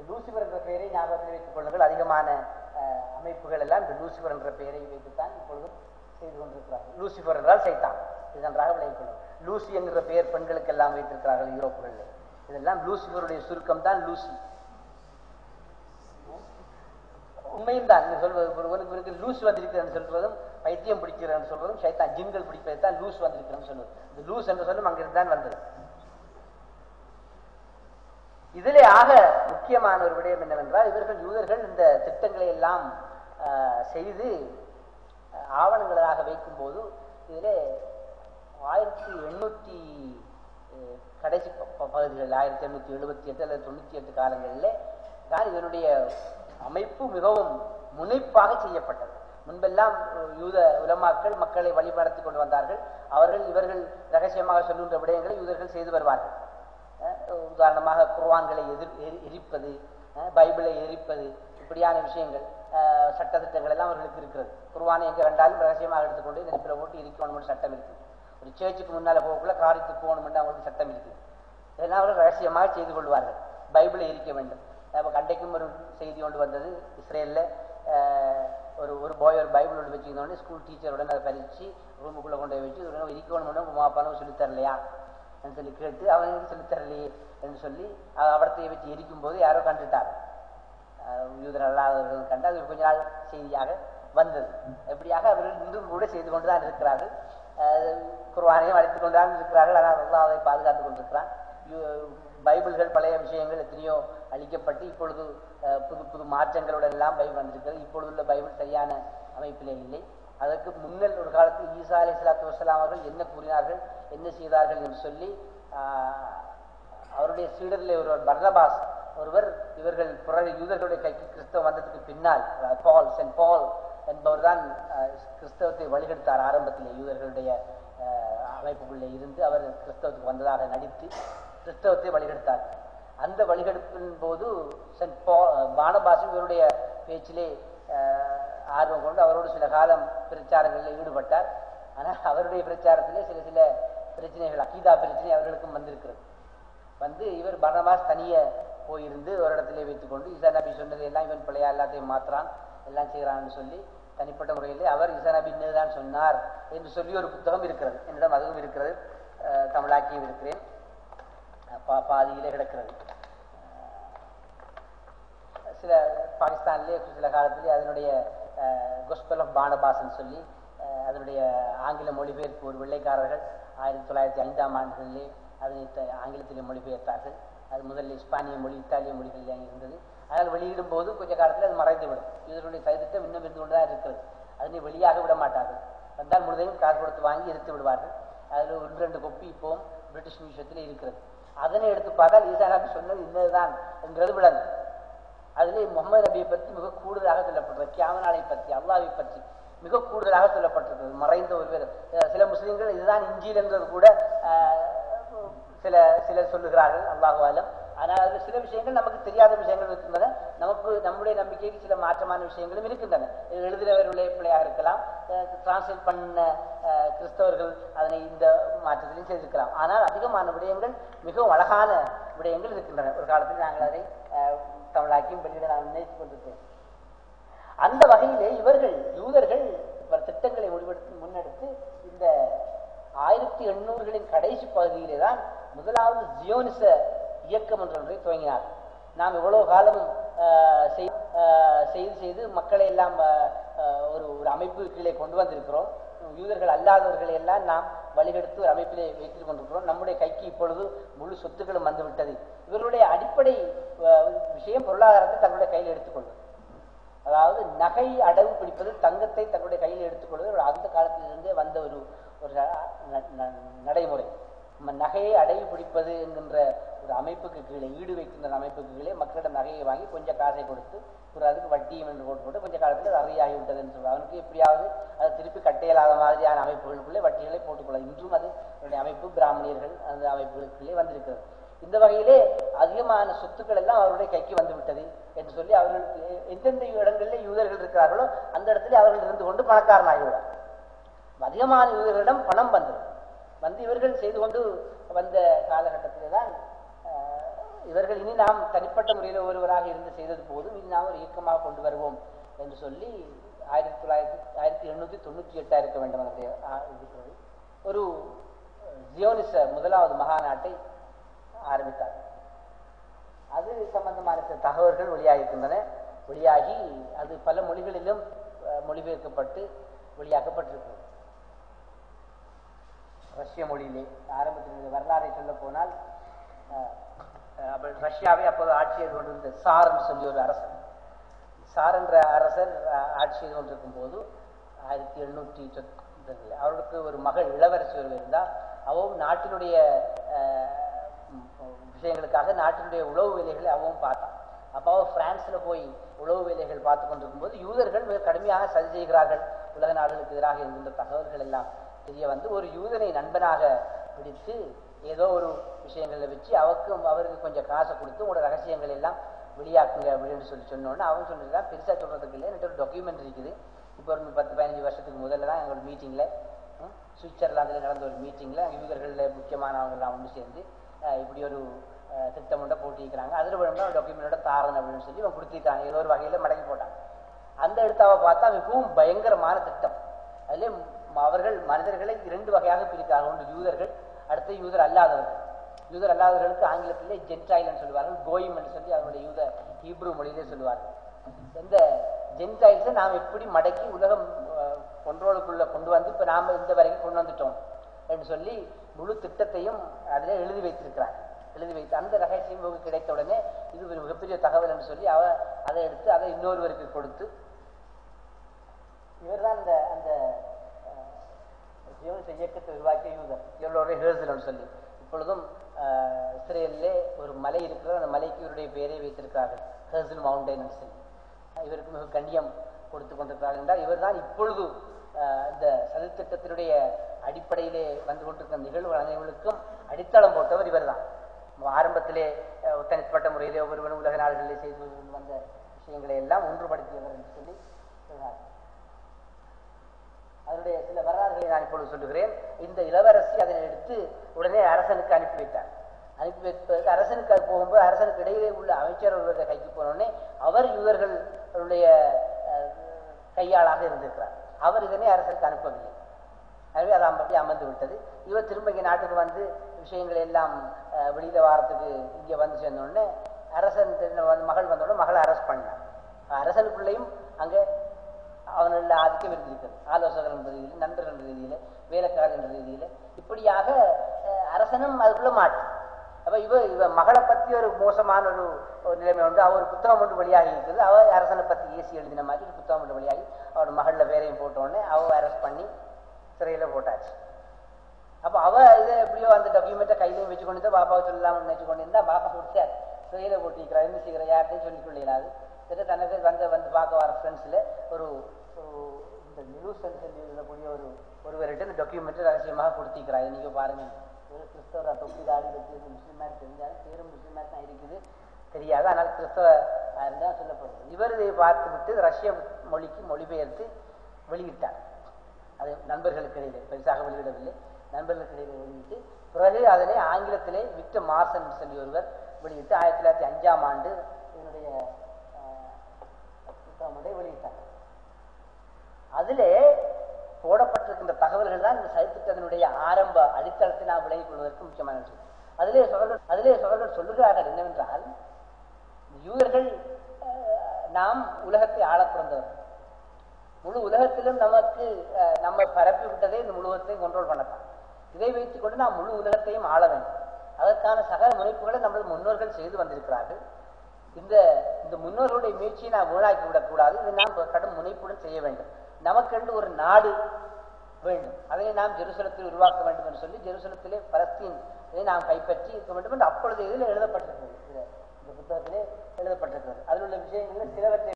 Lucifer என்ற பெயரை ஞாபகத்தில் வைத்துக் கொள்ளுங்கள். அதிகமான அமைப்புகள் எல்லாம் இந்த லூசிபர் என்ற பெயரை வைத்துத்தான் இப்பொழுதும் செய்து கொண்டிருக்கிறார்கள். லூசிபர் என்றால் சைத்தான், இது நன்றாக விளங்கிக் கொள்ளும். லூசி என்கிற பெயர் பெண்களுக்கு எல்லாம் வைத்திருக்கிறார்கள் யூரோப்புகளில். இதெல்லாம் லூசிபருடைய சுருக்கம் தான் லூசி. உண்மையும் தான் சொல்வது. லூஸ் வந்திருக்கிறது சொல்வதும் பைத்தியம் பிடிக்கிறது சொல்வதும் சைத்தான் ஜின்கள் பிடிப்பது தான் லூஸ் வந்திருக்கிறது சொல்வது. இந்த லூஸ் என்று சொல்லும் அங்கிருந்து தான் வந்தது. இதிலே ஆக முக்கியமான ஒரு விடயம் என்னவென்றால், இவர்கள் யூதர்கள் இந்த திட்டங்களை எல்லாம் செய்து ஆவணங்களாக வைக்கும் போது இதிலே 1800 கடைசி பகுதிகள் 1878 அல்லது 98 காலங்களிலே தான் இதனுடைய அமைப்பு மிகவும் முனைப்பாக செய்யப்பட்டது. முன்பெல்லாம் யூத உலமாக்கள் மக்களை வழிநடத்தி கொண்டு வந்தார்கள். இவர்கள் ரகசியமாக சொல்லுகின்ற விடயங்களை யூதர்கள் செய்து வருவார்கள். உதாரணமாக குர்ஆன்களை எரிப்பது, பைபிளை எரிப்பது, இப்படியான விஷயங்கள், சட்டத்திட்டங்கள் எல்லாம் அவர்களுக்கு இருக்கிறது. குர்ஆனை எங்கே கண்டாலும் ரகசியமாக எடுத்துக்கொண்டு நெருப்பில் போட்டு எரிக்கணும்னு சட்டம் இருக்குது. ஒரு சேர்ச்சுக்கு முன்னால் போகக்குள்ள காரித்து போகணும்னு அவங்களுக்கு சட்டம் இருக்குது. இதெல்லாம் அவர்கள் ரகசியமாக செய்து கொள்வார்கள். பைபிளை எரிக்க வேண்டும். கண்டைக்கும் ஒரு செய்தி கொண்டு வந்தது. இஸ்ரேலில் ஒரு பாய் ஒரு பைபிள் ஒன்று வச்சுருந்தோடனே ஸ்கூல் டீச்சருடன் அதை பறித்து ரூமுக்குள்ளே கொண்டு போய் வச்சு எரிக்கணும்னு உமா அப்பாவும் சொல்லித்தரலையா என்று சொல்லி கேட்டு அவனுக்கு சொல்லித்தரலையே என்று சொல்லி அவடத்தையை வச்சு எரிக்கும் போது யாரோ கண்டுட்டார். யூதர் அல்லாதவர்கள் கண்டு அது கொஞ்ச நாள் செய்தியாக வந்தது. எப்படியாக அவர்கள் இன்றும் கூட செய்து கொண்டு தான் இருக்கிறார்கள். குர்ஆனையும் அழைத்துக் கொண்டு தான் இருக்கிறார்கள். ஆனால் அல்லாஹ் அதை பாதுகாத்துக் கொண்டிருக்கிறான். பைபிள்கள் பழைய விஷயங்கள் எத்தனையோ அழிக்கப்பட்டு இப்பொழுது புது புது மாற்றங்களுடன் எல்லாம் பைபிள் வந்திருக்கிறது. இப்பொழுதுள்ள பைபிள் சரியான அமைப்பிலே இல்லை. அதற்கு முன்னல் ஒரு காலத்தில் ஈசா அலைஹிஸ்ஸலாத்து வஸ்ஸலாம் அவர்கள் என்ன கூறினார்கள், என்ன செய்தார்கள் என்று சொல்லி அவருடைய சீடரிலே ஒருவர் பர்னபாஸ் ஒருவர், இவர்கள் பிறகு யூதர்களுடைய கைக்கு கிறிஸ்தவம் வந்ததுக்கு பின்னால் சென்ட் பால் என்பவர் தான் கிறிஸ்தவத்தை வழிகெடுத்தார். ஆரம்பத்திலே யூதர்களுடைய அமைப்புக்குள்ளே இருந்து அவர் கிறிஸ்தவத்துக்கு வந்ததாக நடித்து கிறிஸ்தவத்தை வழிகெடுத்தார். அந்த வழிகெடுப்பின் போது சென்ட் பார்னபாஸும் இவருடைய பேச்சிலே ஆர்வம் கொண்டு அவரோடு சில காலம் பிரச்சாரங்களில் ஈடுபட்டார். ஆனால் அவருடைய பிரச்சாரத்திலே சில பிரச்சனைகள், அகீதா பிரச்சனை அவர்களுக்கும் வந்திருக்கிறது. இவர் பார்னபாஸ் தனியே போயிருந்து ஒரு இடத்திலே வைத்துக்கொண்டு ஈசா நபி சொன்னதை எல்லாம் இவன் பிள்ளையா எல்லாத்தையும் மாற்றான் எல்லாம் செய்கிறான்னு சொல்லி தனிப்பட்ட முறையிலே அவர் ஈசா நபி இன்னதுதான் சொன்னார் என்று சொல்லி ஒரு புத்தகம் இருக்கிறது. என்னிடம் அதுவும் இருக்கிறது, தமிழாக்கியும் இருக்கிறேன், பாதியிலே கிடக்கிறது. சில பாகிஸ்தானிலே சில காலத்திலே அதனுடைய கொஸ்பல் ஆஃப் பார்னபாஸ்ன்னு சொல்லி அதனுடைய ஆங்கில மொழிபெயர்ப்பு ஒரு வெள்ளைக்காரர்கள் 1905ஆம் ஆண்டுகளிலே அதனை ஆங்கிலத்திலே மொழிபெயர்த்தார்கள். அது முதலில் இஸ்பானிய மொழி, இத்தாலிய மொழிகளில் இருந்தது. அதனால் வெளியிடும் போது கொஞ்ச காலத்தில் அது மறைந்துவிடும். இதனுடைய சதித்திட்டம் இன்னும் இருந்து கொண்டு தான் இருக்கிறது. அதனை வெளியாக விட மாட்டார்கள். வந்தால் முழுதையும் காசு கொடுத்து வாங்கி எரித்து விடுவார்கள். அதில் 1-2 கொப்பி இப்போவும் பிரிட்டிஷ் மியூசியத்தில் இருக்கிறது. அதனை எடுத்து பார்த்தால் ஈசா நபி சொன்னது இன்னதுதான் என்கிறது விளங்கும். அதிலே முகமது நபியை பற்றி மிக கூடுதலாக சொல்லப்பட்டிருக்கிறது. கியாமத் பற்றி, அல்லாஹ்வை பற்றி மிக கூடுதலாக சொல்லப்பட்டிருக்கிறது. மறைந்த ஒரு பேர். சில முஸ்லீம்கள் இதுதான் இன்ஜீல் என்றது கூட சிலர் சொல்லுகிறார்கள், அல்லாஹு ஆலம். ஆனால் அதில் சில விஷயங்கள் நமக்கு தெரியாத விஷயங்கள் இருக்கின்றன. நம்முடைய நம்பிக்கைக்கு சில மாற்றமான விஷயங்களும் இருக்கின்றன. எழுதுகிறவர்களே பிள்ளையாக இருக்கலாம், டிரான்ஸ்லேட் பண்ண கிறிஸ்தவர்கள் அதனை இந்த மாற்றத்திலையும் செய்திருக்கலாம். ஆனால் அதிகமான விடயங்கள் மிகவும் அழகான விடயங்கள் இருக்கின்றன. ஒரு காலத்தில் நாங்கள் அதை தமிழாக்கியும் வெளியிட நான் நினைத்துக் கொண்டிருக்கேன். அந்த வகையிலே இவர்கள் யூதர்கள் திட்டங்களை முன்னெடுத்து இந்த 1800களின் கடைசி பகுதியிலே தான் முதலாவது ஜியோனிச இயக்கம் ஒன்றை துவங்கினார். நாம் இவ்வளவு காலமும் செய்து மக்களை எல்லாம் ஒரு அமைப்பு கீழே கொண்டு வந்திருக்கிறோம். யூதர்கள் அல்லாதவர்களை எல்லாம் நாம் வழிகெடுத்து ஒரு அமைப்பிலே வைத்துக் கொண்டிருக்கிறோம். நம்முடைய கைக்கு இப்பொழுது முழு சொத்துக்களும் வந்துவிட்டது. இவர்களுடைய அடிப்படை விஷயம் பொருளாதாரத்தை தங்களுடைய கையில் எடுத்துக்கொள்வது. அதாவது நகை அடவு பிடிப்பது, தங்கத்தை தங்களுடைய கையில் எடுத்துக்கொள்வது அந்த காலத்திலிருந்தே வந்த ஒரு நடைமுறை. நகையை அடகு பிடிப்பது என்கின்ற ஒரு அமைப்புக்கு கீழே, ஈடு வைக்கின்ற அமைப்புக்கு கீழே மக்களிடம் நகையை வாங்கி கொஞ்சம் காசை கொடுத்து ஒரு அதுக்கு வட்டியும் என்று போட்டு கொஞ்சம் காலத்தில் அது அறியாகிவிட்டது என்று சொல்லுவாங்க. அவனுக்கு எப்படியாவது அதை திருப்பி கட்டையலாத மாதிரியான அமைப்புகளுக்குள்ளே வட்டிகளை போட்டுக்கொள்ள இன்றும் அது அமைப்பு பிராமணியர்கள் அந்த அமைப்புகளுக்குள்ளே வந்திருக்கிறது. இந்த வகையிலே அதிகமான சொத்துக்கள் எல்லாம் அவருடைய கைக்கு வந்துவிட்டது என்று சொல்லி அவர்களுக்கு எந்தெந்த இடங்களில் யூதர்கள் இருக்கிறார்களோ அந்த இடத்துல அவர்கள் இருந்து கொண்டு பணக்காரனாகிவிடார். அதிகமான யூதர்களிடம் பணம் வந்து இவர்கள் செய்து கொண்டு வந்த காலகட்டத்திலே தான் இவர்கள் இனி நாம் தனிப்பட்ட முறையில் ஒருவராக இருந்து செய்தது போதும், இனி நாம் ஒரு இயக்கமாக கொண்டு வருவோம் என்று சொல்லி 1898 இருக்க வேண்டும் அதனுடைய இருக்கிறது. ஒரு ஜியோனிச முதலாவது மகாநாட்டை ஆரம்பித்தார். அது சம்பந்தமான சில தகவல்கள் வெளியாகிருக்கின்றன. வெளியாகி அது பல மொழிகளிலும் மொழிபெயர்க்கப்பட்டு வெளியாக்கப்பட்டிருக்கிறது. ரஷ்ய மொழியிலே ஆரம்பத்தில் வரலாறை சொல்ல போனால், ரஷ்யாவை அப்போது ஆட்சி செய்து கொண்டிருந்த சார் என்று சொல்லி ஒரு அரசர், சார் என்ற அரசர் ஆட்சி செய்து கொண்டிருக்கும் போது 1890 அவருக்கு ஒரு மகள் இளவரசி ஒருவர் இருந்தால், அவவும் நாட்டினுடைய விஷயங்களுக்காக நாட்டினுடைய உளவு வேலைகளை அவவும் பார்த்தான். அப்போ அவள் பிரான்ஸில் போய் உளவு வேலைகள் பார்த்து கொண்டிருக்கும் போது யூதர்கள் மிக கடுமையாக சதி செய்கிறார்கள், உலக நாடுகளுக்கு எதிராக இருக்கின்ற தகவல்கள் எல்லாம் தெரிய வந்து ஒரு யூதனை நண்பனாக பிடித்து ஏதோ ஒரு விஷயங்களை வச்சு அவருக்கு கொஞ்சம் காசை கொடுத்து உங்களோட ரகசியங்கள் எல்லாம் வெளியாக்குங்க அப்படின்னு சொன்னோன்னு அவன் சொல்லியிருக்கான். பெருசாக சொல்றதுக்கு இல்லை, என்கிட்ட ஒரு டாக்குமெண்ட் இருக்குது. இப்போ ஒரு 10-15 வருஷத்துக்கு முதல்ல தான் எங்களோட மீட்டிங்கில், சுவிட்சர்லாந்தில் நடந்த ஒரு மீட்டிங்கில் யூதர்களில் முக்கியமானவங்கெல்லாம் ஒன்று சேர்ந்து இப்படி ஒரு திட்டம் ஒன்றை போட்டிருக்கிறாங்க, அதில் வேணும்னா ஒரு டாக்குமெண்டோட தாரன் அப்படின்னு சொல்லி அவன் கொடுத்திருக்காங்க. ஏதோ ஒரு வகையில் மடக்கி போட்டான். அந்த இடத்தாவை பார்த்தா மிகவும் பயங்கரமான திட்டம். அதிலே அவர்கள் மனிதர்களை 2 வகையாக பிரிக்கிறார்கள். ஒன்று யூதர்கள், அடுத்து யூதர் அல்லாதவர்கள். யூதர் அல்லாதவர்களுக்கு ஆங்கிலத்திலே ஜென்டைல் சொல்லுவார்கள், கோயிம் என்று சொல்லி அவருடைய யூத ஹீப்ரு மொழியிலே சொல்லுவார்கள். இந்த ஜென்டைல்ஸை நாம் எப்படி மடக்கி உலகம் கொண்டோலுக்குள்ள கொண்டு வந்து இப்போ நாம் இந்த வரைக்கும் கொண்டு வந்துட்டோம் என்று சொல்லி முழு திட்டத்தையும் அதில் எழுதி வைத்திருக்கிறார். எழுதி வைத்து அந்த ரகசியம் கிடைத்த உடனே இது ஒரு மிகப்பெரிய தகவல் என்று சொல்லி அதை எடுத்து அதை இன்னொருவருக்கு கொடுத்து, இவர்தான் அந்த இயக்கத்தை உருவாக்கிய யூதர், இவருடைய ஹேர்சல் சொல்லி. இப்பொழுதும் இஸ்ரேலிலே ஒரு மலை இருக்கிறது, அந்த மலைக்கு இவருடைய பெயரை வைத்திருக்கிறார்கள், ஹேர்சல் மவுண்டைன் சொல்லி. இவருக்கு மிக கண்ணியம் கொடுத்து கொண்டிருக்கிறார்கள் என்றால் இவர் தான் இப்பொழுது இந்த சதித்திட்டத்தினுடைய அடிப்படையிலே வந்து கொண்டிருக்கிற நிகழ்வு அனைவருக்கும் அடித்தளம் போட்டவர் இவர் தான். ஆரம்பத்திலே தனிப்பட்ட முறையிலே ஒருவன் உலக நாடுகளிலே செய்து வந்த விஷயங்களை எல்லாம் ஒன்றுபடுத்தியவர் என்று சொல்லி சொன்னார். அதனுடைய சில வரலாறுகளை நான் இப்பொழுது சொல்லுகிறேன். இந்த இளவரசி அதனை எடுத்து உடனே அரசனுக்கு அனுப்பி வைத்தார். அனுப்பி வைப்பதற்கு அரசனுக்கு அது போகும்போது அரசனுக்கு இடையிலே உள்ள அமைச்சர் ஒருவருடைய கைக்கு போனோடனே அவர் யூதர்களுடைய கையாளாக இருந்திருக்கிறார். அவர் இதனை அரசனுக்கு அனுப்பவில்லை. எனவே அது அப்படி அமர்ந்து விட்டது. இவர் திரும்ப இங்கே நாட்டுக்கு வந்து விஷயங்கள் எல்லாம் வெளியில வாரத்துக்கு இங்கே வந்து சேர்ந்தோடனே அரசன் மகள் வந்தோடனே மகளை அரெஸ்ட் பண்ணான். அரசனுக்குள்ளேயும் அங்கே அவனுள்ள ஆதிக்கம் இருந்திருக்கிறது. ஆலோசகர் என்ற ரீதியில், நண்பர்கள் என்ற ரீதியில், வேலைக்காரர் என்ற ரீதியில், இப்படியாக அரசனும் அதுக்குள்ள மாட்டு. அப்போ இவ மகளை பற்றி ஒரு மோசமான ஒரு நிலைமை உண்டு. அவர் புத்தகம் ஒன்று வெளியாகி இருக்குது. அவள் அரசனை பற்றி ஏசி எழுதின மாதிரி ஒரு புத்தகம் ஒன்று வெளியாகி அவரோட மகளில் வேலையும் போட்டோடனே அவள் அரெஸ்ட் பண்ணி சிறையில் போட்டாச்சு. அப்போ அவள் இதை எப்படியோ அந்த டாக்குமெண்ட்டை கையிலையும் வச்சு கொண்டு தான் பாப்பாவை சொல்லலாம்னு நினச்சி கொண்டு இருந்தால் பாப்பா கொடுத்தார். சிறையில் போட்டிருக்கிறார், என்ன செய்கிற யார்ட்டையும் சொல்லிக் கொள்ளாது. சரி, தனக்கு வந்து பார்க்க வர ஃப்ரெண்ட்ஸில் ஒரு இந்த நியூஸ் சொல்லக்கூடிய ஒருவர்கிட்ட இந்த டாக்குமெண்ட்டை ரகசியமாக கொடுத்திருக்கிறார். நீங்கள் பாருங்கள், ஒரு கிறிஸ்தவ தொப்பி தாடி வச்சு முஸ்லீமாக தெரிஞ்சாலும் பேரும் முஸ்லீமாக தான் இருக்குது, தெரியாது. ஆனால் கிறிஸ்தவ இருந்தால் சொல்லப்படுது. இவர் இதை பார்த்து விட்டு ரஷ்ய மொழிக்கு மொழிபெயர்த்து வெளியிட்டார். அது நண்பர்களுக்கு இடையிலே பெருசாக வெளியிடவில்லை, நண்பர்களுக்கு இடையிலே வெளியிட்டு பிறகு அதனை ஆங்கிலத்திலே விக்டர் மார்சன் சொல்லி ஒருவர் வெளியிட்டு 1905 இதனுடைய புத்தகத்தை வெளியிட்டார். அதிலே போடப்பட்டிருக்கின்ற தகவல்கள் தான் இந்த சதித்திட்டத்தினுடைய ஆரம்ப அடித்தளத்தை நாம் விளங்கிக் கொள்வதற்கு முக்கியமான விஷயம். அதிலே சோழர்கள் சொல்லுகிறார்கள் என்னவென்றால், யூதர்கள் நாம் உலகத்தை ஆள பிறந்தவர்கள், முழு உலகத்திலும் நமக்கு நம்ம பரப்பி விட்டதே இந்த முழு உலகத்தையும் கண்ட்ரோல் பண்ணத்தான். இதை வைத்துக் கொண்டு நாம் முழு உலகத்தையும் ஆள வேண்டும். அதற்கான சகல முனைப்புகளை நமது முன்னோர்கள் செய்து வந்திருக்கிறார்கள். இந்த முன்னோர்களுடைய முயற்சியை நாம் வீணாக்கி விடக்கூடாது. இதை நாம் கடும் முனைப்புடன் செய்ய வேண்டும். நமக்கென்று ஒரு நாடு வேண்டும், அதை நாம் ஜெருசலத்தில் உருவாக்க வேண்டும் என்று சொல்லி ஜெருசலத்திலே பலஸ்தீன் இதை நாம் கைப்பற்றி இருக்க வேண்டும் என்று அப்பொழுது இதில் எழுதப்பட்டிருக்கிறது. இந்த புத்தகத்திலே எழுதப்பட்டிருக்கிறது. அதில் உள்ள விஷயங்களில் சிலவற்றை